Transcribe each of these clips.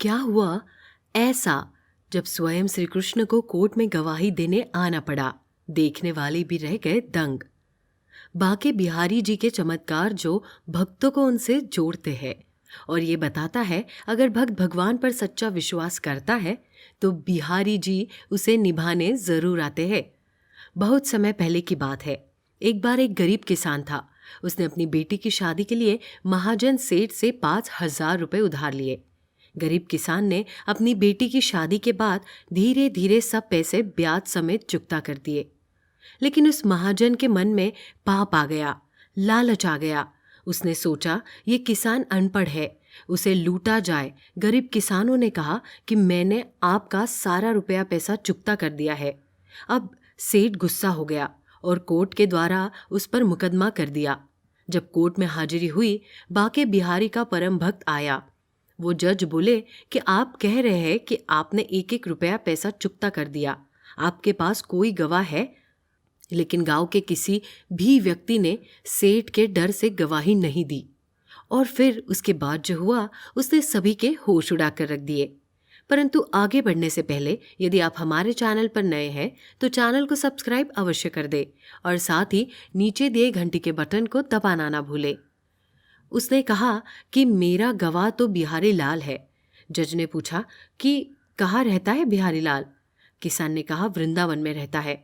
क्या हुआ ऐसा जब स्वयं श्री कृष्ण को कोर्ट में गवाही देने आना पड़ा। देखने वाले भी रह गए दंग। बाके बिहारी जी के चमत्कार जो भक्तों को उनसे जोड़ते हैं और ये बताता है अगर भक्त भगवान पर सच्चा विश्वास करता है तो बिहारी जी उसे निभाने जरूर आते हैं। बहुत समय पहले की बात है। एक बार एक गरीब किसान था। उसने अपनी बेटी की शादी के लिए महाजन सेठ से 5,000 रुपये उधार लिए। गरीब किसान ने अपनी बेटी की शादी के बाद धीरे धीरे सब पैसे ब्याज समेत चुकता कर दिए। लेकिन उस महाजन के मन में पाप आ गया, लालच आ गया। उसने सोचा ये किसान अनपढ़ है, उसे लूटा जाए। गरीब किसानों ने कहा कि मैंने आपका सारा रुपया पैसा चुकता कर दिया है। अब सेठ गुस्सा हो गया और कोर्ट के द्वारा उस पर मुकदमा कर दिया। जब कोर्ट में हाजिरी हुई, बाके बिहारी का परम भक्त आया। वो जज बोले कि आप कह रहे हैं कि आपने एक एक रुपया पैसा चुकता कर दिया, आपके पास कोई गवाह है? लेकिन गांव के किसी भी व्यक्ति ने सेठ के डर से गवाही नहीं दी। और फिर उसके बाद जो हुआ उसने सभी के होश उड़ा कर रख दिए। परंतु आगे बढ़ने से पहले यदि आप हमारे चैनल पर नए हैं तो चैनल को सब्सक्राइब अवश्य कर दे और साथ ही नीचे दिए घंटी के बटन को दबाना ना भूले। उसने कहा कि मेरा गवाह तो बिहारी लाल है। जज ने पूछा कि कहाँ रहता है बिहारी लाल? किसान ने कहा वृंदावन में रहता है।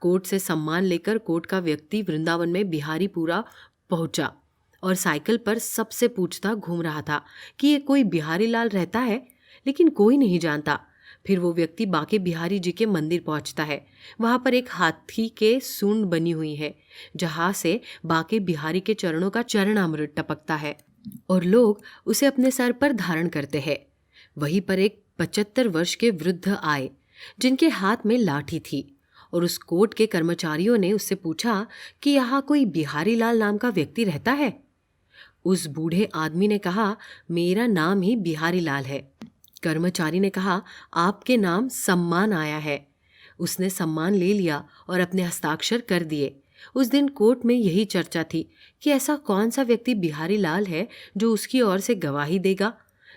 कोर्ट से सम्मान लेकर कोर्ट का व्यक्ति वृंदावन में बिहारीपुरा पहुंचा और साइकिल पर सबसे पूछता घूम रहा था कि ये कोई बिहारी लाल रहता है, लेकिन कोई नहीं जानता। फिर वो व्यक्ति बाके बिहारी जी के मंदिर पहुंचता है। वहां पर एक हाथी के सूंड बनी हुई है जहां से बाके बिहारी के चरणों का चरणामृत टपकता है और लोग उसे अपने सर पर धारण करते हैं। वहीं पर एक 75 वर्ष के वृद्ध आए जिनके हाथ में लाठी थी और उस कोर्ट के कर्मचारियों ने उससे पूछा कि यहाँ कोई बिहारी लाल नाम का व्यक्ति रहता है। उस बूढ़े आदमी ने कहा मेरा नाम ही बिहारी लाल है। कर्मचारी ने कहा आपके नाम सम्मान आया है। उसने सम्मान ले लिया और अपने हस्ताक्षर कर दिए। उस दिन कोर्ट में यही चर्चा थी कि ऐसा कौन सा व्यक्ति बिहारी लाल है जो उसकी ओर से गवाही देगा।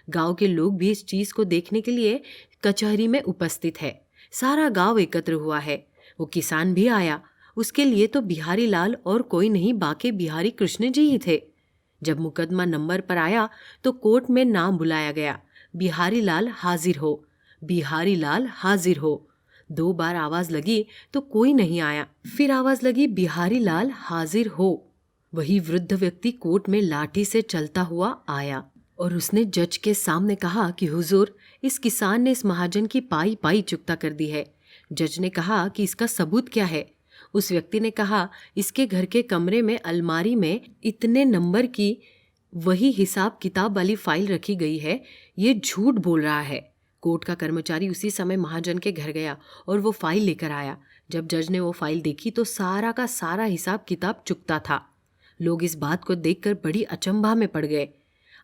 गांव के लोग भी इस चीज को देखने के लिए कचहरी में उपस्थित है। सारा गांव एकत्र हुआ है। वो किसान भी आया। उसके लिए तो बिहारी लाल और कोई नहीं बाके बिहारी कृष्ण जी ही थे। जब मुकदमा नंबर पर आया तो कोर्ट में नाम बुलाया गया, बिहारी लाल हाजिर हो, बिहारी लाल हाजिर हो। 2 बार आवाज लगी तो कोई नहीं आया। फिर आवाज लगी बिहारी लाल हाजिर हो। वही वृद्ध व्यक्ति कोर्ट में लाठी से चलता हुआ आया और उसने जज के सामने कहा कि हुजूर, इस किसान ने इस महाजन की पाई पाई चुकता कर दी है। जज ने कहा कि इसका सबूत क्या है? उस व्यक्ति ने कहा इसके घर के कमरे में अलमारी में इतने नंबर की वही हिसाब किताब वाली फाइल रखी गई है। ये झूठ बोल रहा है। कोर्ट का कर्मचारी उसी समय महाजन के घर गया और वो फाइल लेकर आया। जब जज ने वो फाइल देखी तो सारा का सारा हिसाब किताब चुकता था। लोग इस बात को देखकर बड़ी अचंभा में पड़ गए,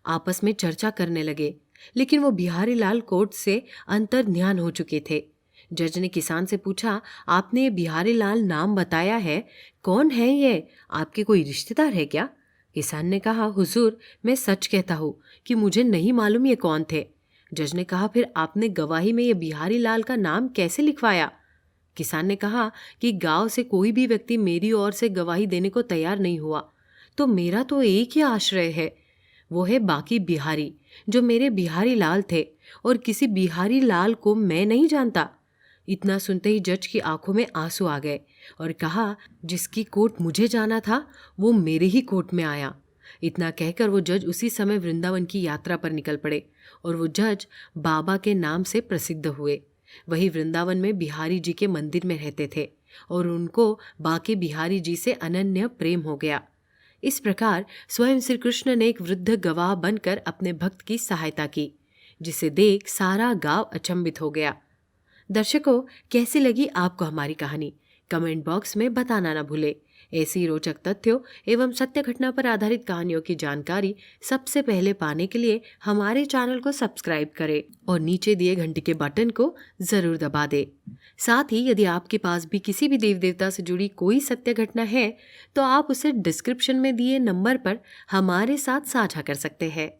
आपस में चर्चा करने लगे। लेकिन वो बिहारी लाल कोर्ट से अंतर्ध्यान हो चुके थे। जज ने किसान से पूछा आपने ये बिहारी लाल नाम बताया है, कौन है ये? आपके कोई रिश्तेदार है क्या? किसान ने कहा हुजूर, मैं सच कहता हूँ कि मुझे नहीं मालूम ये कौन थे। जज ने कहा फिर आपने गवाही में ये बिहारी लाल का नाम कैसे लिखवाया? किसान ने कहा कि गांव से कोई भी व्यक्ति मेरी ओर से गवाही देने को तैयार नहीं हुआ तो मेरा तो एक ही आश्रय है, वो है बाकी बिहारी जो मेरे बिहारी लाल थे और किसी बिहारी लाल को मैं नहीं जानता। इतना सुनते ही जज की आंखों में आंसू आ गए और कहा जिसकी कोर्ट मुझे जाना था वो मेरे ही कोर्ट में आया। इतना कहकर वो जज उसी समय वृंदावन की यात्रा पर निकल पड़े और वो जज बाबा के नाम से प्रसिद्ध हुए। वही वृंदावन में बिहारी जी के मंदिर में रहते थे और उनको बाके बिहारी जी से अनन्य प्रेम हो गया। इस प्रकार स्वयं श्री कृष्ण ने एक वृद्ध गवाह बनकर अपने भक्त की सहायता की, जिसे देख सारा गांव अचंभित हो गया। दर्शकों, कैसी लगी आपको हमारी कहानी? कमेंट बॉक्स में बताना ना भूले। ऐसी रोचक तथ्यों एवं सत्य घटना पर आधारित कहानियों की जानकारी सबसे पहले पाने के लिए हमारे चैनल को सब्सक्राइब करें और नीचे दिए घंटी के बटन को जरूर दबा दें। साथ ही यदि आपके पास भी किसी भी देव देवता से जुड़ी कोई सत्य घटना है तो आप उसे डिस्क्रिप्शन में दिए नंबर पर हमारे साथ साझा कर सकते हैं।